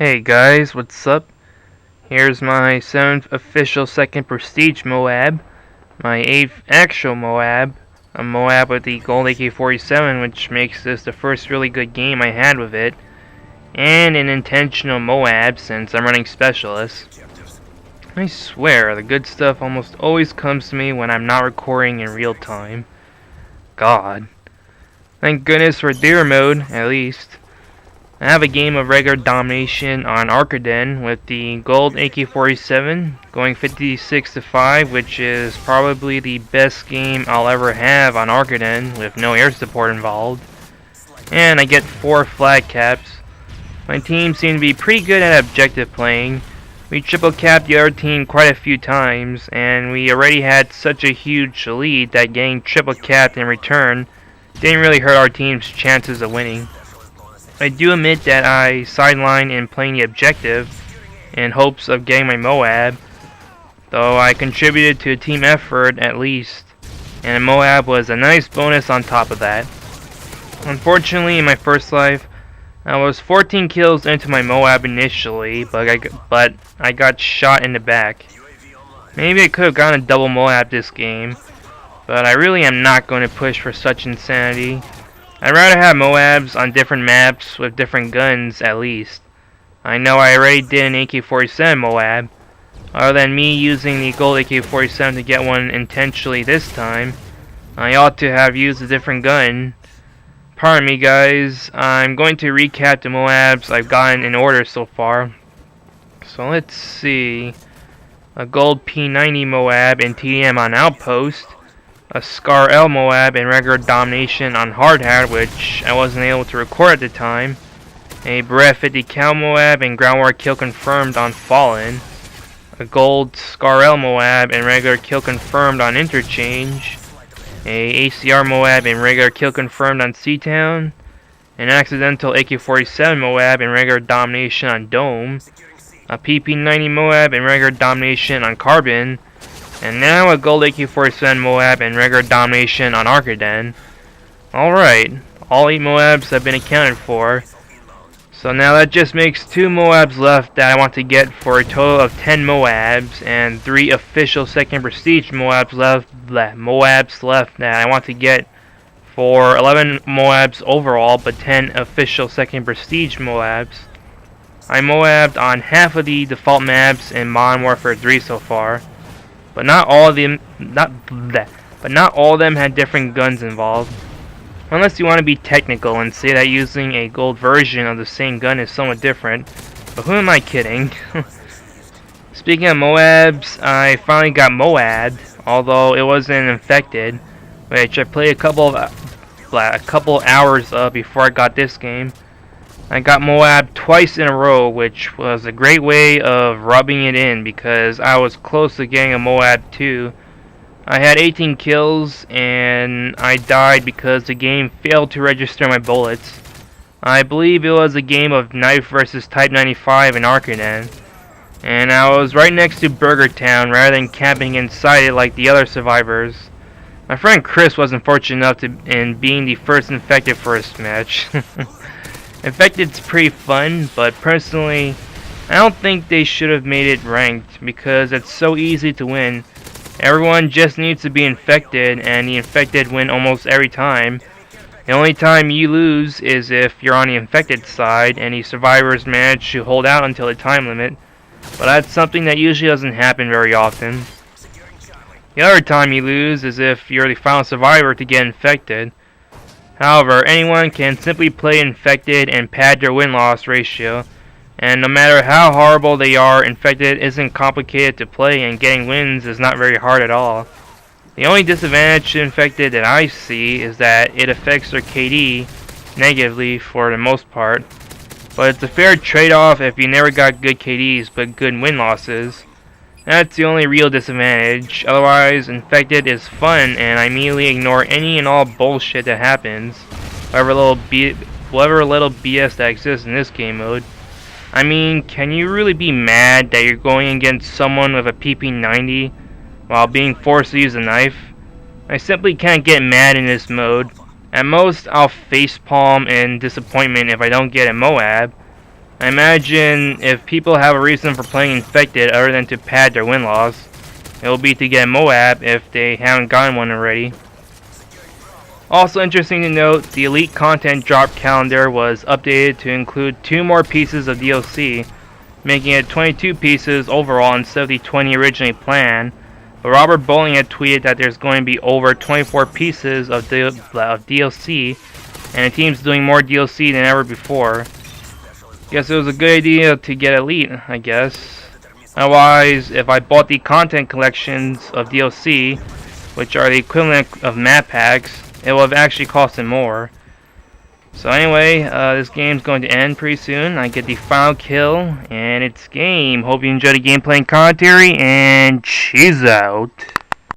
Hey guys, what's up? Here's my 7th official 2nd Prestige MOAB, my 8th actual MOAB, a MOAB with the gold AK47, which makes this the first really good game I had with it, and an intentional MOAB since I'm running Specialist. I swear, the good stuff almost always comes to me when I'm not recording in real time. God. Thank goodness for Deer mode, at least. I have a game of regular Domination on Arkaden with the gold AK47 going 56-5, which is probably the best game I'll ever have on Arkaden with no air support involved. And I get 4 flag caps. My team seemed to be pretty good at objective playing. We triple capped the other team quite a few times, and we already had such a huge lead that getting triple capped in return didn't really hurt our team's chances of winning. I do admit that I sidelined in playing the objective in hopes of getting my MOAB, though I contributed to a team effort at least, and a MOAB was a nice bonus on top of that. Unfortunately, in my first life, I was 14 kills into my MOAB initially, but I got shot in the back. Maybe I could have gotten a double MOAB this game, but I really am not going to push for such insanity. I'd rather have MOABs on different maps with different guns at least. I know I already did an AK47 MOAB. Other than me using the gold AK47 to get one intentionally this time, I ought to have used a different gun. Pardon me guys, I'm going to recap the MOABs I've gotten in order so far. So let's see. A gold P90 MOAB and TDM on Outpost. A Scar L MOAB and regular Domination on Hardline, which I wasn't able to record at the time. A Beret 50 Cal MOAB and ground war kill confirmed on Fallen. A gold Scar L MOAB and regular kill confirmed on Interchange. A ACR MOAB and regular kill confirmed on Seatown. An accidental AK47 MOAB and regular Domination on Dome. A PP90 MOAB and regular Domination on Carbon. And now a gold AK47 MOAB and regular Domination on Arkaden. Alright, all 8 MOABs have been accounted for. So now that just makes 2 MOABs left that I want to get for a total of 10 MOABs, and 3 official 2nd Prestige MOABs left that I want to get for 11 MOABs overall, but 10 official 2nd Prestige MOABs. I MOAB'd on half of the default maps in Modern Warfare 3 so far. But not all of them had different guns involved. Unless you want to be technical and say that using a gold version of the same gun is somewhat different. But who am I kidding? Speaking of MOABs, I finally got MOAB'd, although it wasn't infected, which I played a couple hours before I got this game. I got MOAB twice in a row, which was a great way of rubbing it in because I was close to getting a MOAB too. I had 18 kills and I died because the game failed to register my bullets. I believe it was a game of Knife versus Type 95 in Arkaden, and I was right next to Burger Town rather than camping inside it like the other survivors. My friend Chris was unfortunate enough in being the first infected for this match. Infected's pretty fun, but personally, I don't think they should have made it ranked because it's so easy to win. Everyone just needs to be infected, and the infected win almost every time. The only time you lose is if you're on the infected side and the survivors manage to hold out until the time limit, but that's something that usually doesn't happen very often. The other time you lose is if you're the final survivor to get infected. However, anyone can simply play infected and pad their win-loss ratio, and no matter how horrible they are, infected isn't complicated to play and getting wins is not very hard at all. The only disadvantage to infected that I see is that it affects their KD negatively for the most part, but it's a fair trade-off if you never got good KDs but good win-losses. That's the only real disadvantage. Otherwise, infected is fun and I immediately ignore any and all bullshit that happens, whatever little BS that exists in this game mode. I mean, can you really be mad that you're going against someone with a PP90 while being forced to use a knife? I simply can't get mad in this mode. At most, I'll facepalm in disappointment if I don't get a MOAB. I imagine if people have a reason for playing Infected other than to pad their win loss, it will be to get MOAB if they haven't gotten one already. Also interesting to note, the Elite content drop calendar was updated to include 2 more pieces of DLC, making it 22 pieces overall instead of the 20 originally planned. But Robert Bowling had tweeted that there's going to be over 24 pieces of DLC, and the team's doing more DLC than ever before. Guess it was a good idea to get Elite, I guess. Otherwise, if I bought the content collections of DLC, which are the equivalent of map packs, it will have actually costed more. So anyway, this game's going to end pretty soon. I get the final kill, and it's game. Hope you enjoyed the gameplay and commentary, and cheese out.